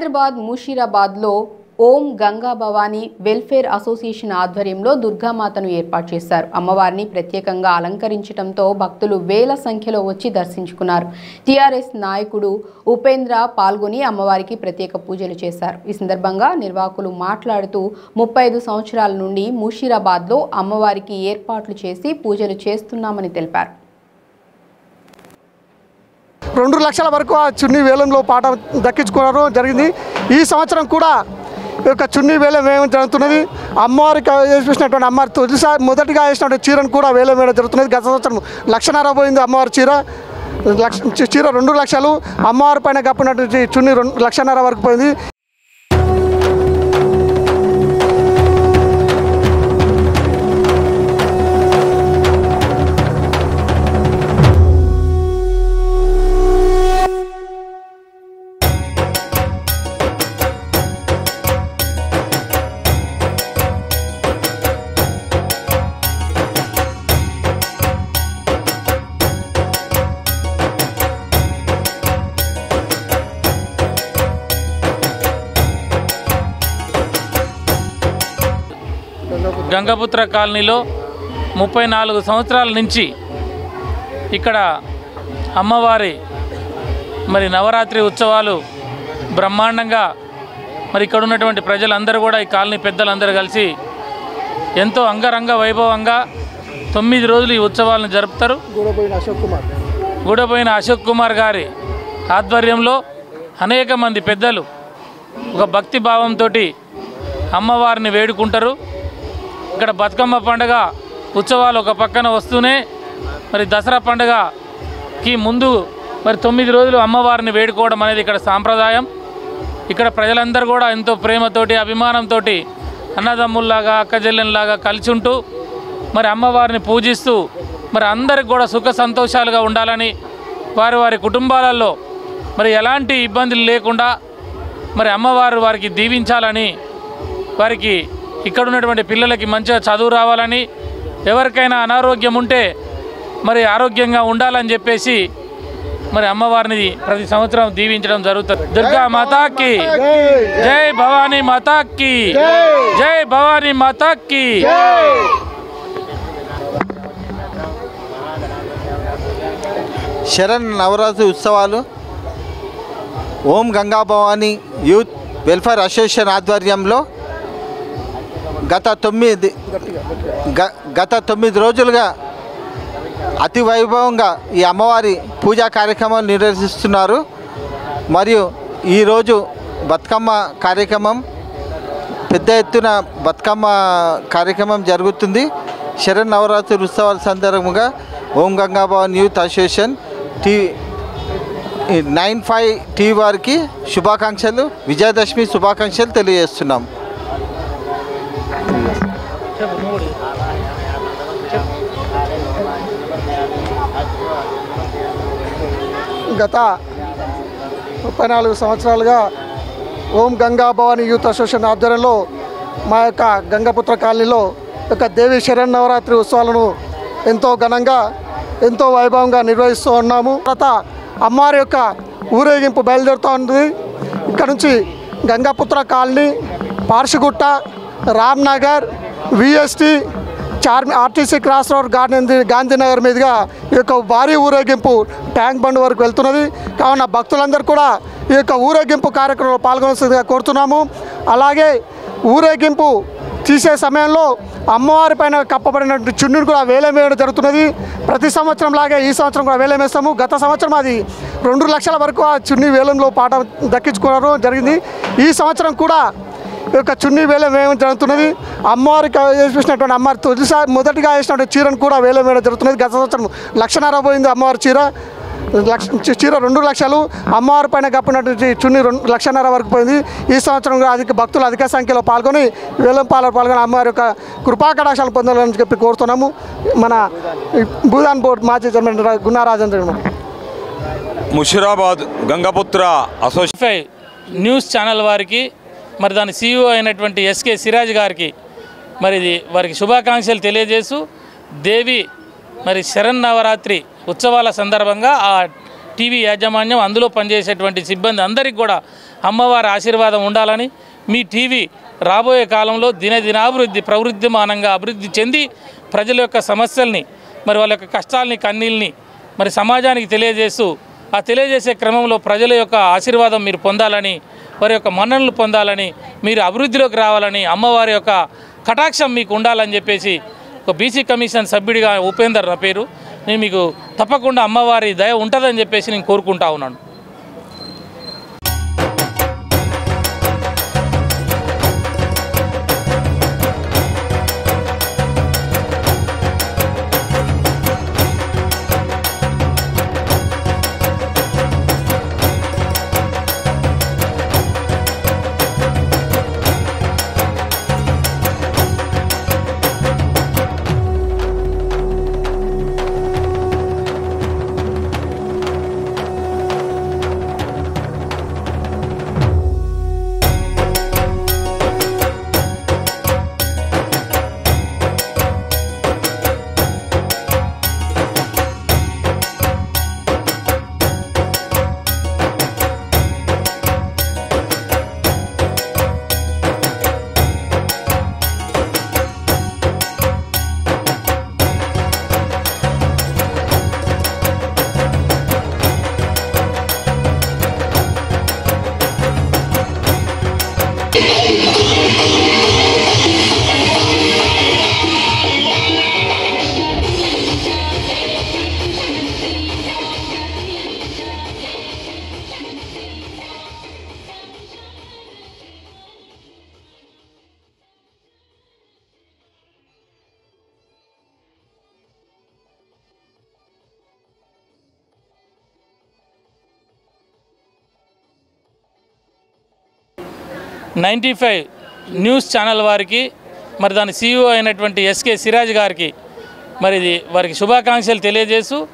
హైదరాబాద్ ముషీరాబాద్లో ఓం Ganga Bhavani welfare association ఆధ్వర్యంలో దుర్గామాతను ఏర్పాటు చేశారు. అమ్మవారిని ప్రత్యేకంగా అలంకరించడంతో భక్తులు వేల సంఖ్యలో వచ్చి దర్శించుకున్నారు. టీఆర్ఎస్ నాయకుడు ఉపేంద్ర పాల్గొని అమ్మవారికి ప్రత్యేక పూజలు చేశారు. ఈ సందర్భంగా నిర్వాహకులు మాట్లాడుతూ 35 సంవత్సరాల నుండి ముషీరాబాద్లో అమ్మవారికి ఏర్పాట్లు చేసి పూజలు చేస్తున్నామని తెలిపారు. 2 లక్షల వరకు ఆ చున్నీ వేలంలో పాట దక్కించుకోవడం జరిగింది. ఈ సంవత్సరం కూడా ఈ యొక్క చున్నీ వేలం వేయడం జరుగుతున్నది. అమ్మవారికి వేసినటువంటి అమ్మవారి తొలిసారి మొదటిగా వేసినటువంటి చీరను కూడా వేలం వేయడం జరుగుతున్నది. గత సంవత్సరం 1.5 లక్ష పోయింది అమ్మవారి చీర. 2 లక్షలు అమ్మవారి పైన కప్పినటువంటి చున్నీ 2.5 లక్షల వరకు పోయింది. గంగపుత్ర కాలనీలో 34 సంవత్సరాల నుంచి ఇక్కడ అమ్మవారి నవరాత్రి ఉత్సవాలు బ్రహ్మాండంగా ఇక్కడ ఉన్నటువంటి ప్రజలందరూ కూడా ఈ కాలనీ పెద్దలందరూ కలిసి ఎంతో అంగరంగ వైభవంగా 9 రోజులు ఈ ఉత్సవాలను జరుపుతారు. గూడబోయిన అశోక్ కుమార్ గారి ఆధ్వర్యంలో అనేక మంది పెద్దలు ఒక భక్తి భావంతో అమ్మవారిని వేడుకుంటారు. ఇక్కడ బతుకమ్మ పండుగ ఉత్సవాలు ఒక పక్కన వస్తూనే దసరా పండుగకి ముందు 9 రోజులు అమ్మవారిని వేడుకోవడం అనేది ఇక్కడ సాంప్రదాయం. ఇక్కడ ప్రజలందరూ కూడా ఎంతో ప్రేమతోటి అభిమానంతో అన్నదమ్ముల్లాగా అక్కజెల్లెన్లాగా కలిసి ఉంటూ అమ్మవారిని పూజిస్తూ అందరికి కూడా సుఖ సంతోషాలుగా ఉండాలని వారి వారి కుటుంబాలలో ఎలాంటి ఇబ్బందులు లేకుండా అమ్మవారు వారికి దీవించాలని వారికి ఇక్కడ ఉన్నటువంటి పిల్లలకి మంచిగా చదువు రావాలని ఎవరికైనా అనారోగ్యం ఉంటే ఆరోగ్యంగా ఉండాలని చెప్పేసి అమ్మవారిని ప్రతి సంవత్సరం దీవించడం జరుగుతుంది. దుర్గా మాతాకి జై, భవానీ మాతాకి జై, భవానీ మాతాకి. శరణ్ నవరాత్రి ఉత్సవాలు Om Ganga Bhavani youth welfare association ఆధ్వర్యంలో గత 9 రోజులుగా అతి వైభవంగా ఈ అమ్మవారి పూజా కార్యక్రమాలు నిర్వహిస్తున్నారు. మరియు ఈరోజు బతుకమ్మ కార్యక్రమం, పెద్ద ఎత్తున బతుకమ్మ కార్యక్రమం జరుగుతుంది. శరణ్ నవరాత్రి ఉత్సవాల సందర్భంగా Om Ganga Bhavani youth association 95 TV వారికి శుభాకాంక్షలు, విజయదశమి శుభాకాంక్షలు తెలియజేస్తున్నాం. గత 34 సంవత్సరాలుగా ఓం గంగా భవానీ యూత్ అసోసియేషన్ ఆధ్వర్యంలో మా యొక్క గంగపుత్ర కాలనీలో దేవి శరణ్ నవరాత్రి ఉత్సవాలను ఎంతో ఘనంగా ఎంతో వైభవంగా నిర్వహిస్తూ ఉన్నాము. తర్వాత అమ్మవారి యొక్క ఊరేగింపు బయలుదేరుతూ ఉంది. ఇక్కడ నుంచి Gangaputra colony, Parshigutta, Ramnagar, VST, RTC cross road, Gandhinagar మీదుగా ఈ యొక్క భారీ ఊరేగింపు ట్యాంక్ బండ్ వరకు వెళ్తున్నది. కావున భక్తులందరూ కూడా ఈ యొక్క ఊరేగింపు కార్యక్రమంలో పాల్గొనవలసిందిగా కోరుతున్నాము. అలాగే ఊరేగింపు తీసే సమయంలో అమ్మవారి పైన కప్పబడినటువంటి చున్నీని కూడా వేలం వేయడం జరుగుతున్నది. ప్రతి సంవత్సరం లాగే ఈ సంవత్సరం కూడా వేలం వేస్తాము. గత సంవత్సరం అది 2 లక్షల వరకు ఆ చున్నీ వేలంలో పాట దక్కించుకోవడం జరిగింది. ఈ సంవత్సరం కూడా ఈ యొక్క చున్నీ వేలం వేయడం జరుగుతున్నది. అమ్మవారికి వేసినటువంటి అమ్మవారి తొలిసారి మొదటిగా వేసినటువంటి చీరను కూడా వేలం వేయడం జరుగుతున్నది. గత సంవత్సరం 1.5 లక్ష పోయింది అమ్మవారి చీర. 2 లక్షలు అమ్మవారి పైన కప్పినటువంటి చున్నీ 2.5 లక్షల వరకు పోయింది. ఈ సంవత్సరం భక్తులు అధిక సంఖ్యలో పాల్గొని వేలం పాల్గొని అమ్మవారి యొక్క కృపాకటాక్షాలు పొందాలని చెప్పి కోరుతున్నాము. మన భూదాన్ బోర్డు మాజీ chairman Gunna Rajendra. Musheerabad Gangaputra association news channel వారికి దాని CEO అయినటువంటి ఎస్కే సిరాజ్ గారికి వారికి శుభాకాంక్షలు తెలియజేస్తూ దేవి శరణ్ నవరాత్రి ఉత్సవాల సందర్భంగా ఆ టీవీ యాజమాన్యం అందులో పనిచేసేటువంటి సిబ్బంది అందరికీ కూడా అమ్మవారి ఆశీర్వాదం ఉండాలని మీ టీవీ రాబోయే కాలంలో ప్రవృద్ధిమానంగా అభివృద్ధి చెంది ప్రజల యొక్క సమస్యల్ని మరి వాళ్ళ యొక్క కష్టాలని కన్నీళ్ళని మరి సమాజానికి తెలియజేస్తూ ఆ తెలియజేసే క్రమంలో ప్రజల యొక్క ఆశీర్వాదం మీరు పొందాలని వారి యొక్క మన్ననలు పొందాలని మీరు అభివృద్ధిలోకి రావాలని అమ్మవారి యొక్క కటాక్షం మీకు ఉండాలని చెప్పేసి ఒక బీసీ కమిషన్ సభ్యుడిగా ఉపేందర్ నా పేరు నేను మీకు తప్పకుండా అమ్మవారి దయ ఉంటుందని చెప్పేసి నేను కోరుకుంటా ఉన్నాను. న్యూస్ ఛానల్ వారికి మరి దాని CEO అయినటువంటి ఎస్కే సిరాజ్ గారికి మరి వారికి శుభాకాంక్షలు తెలియజేస్తూ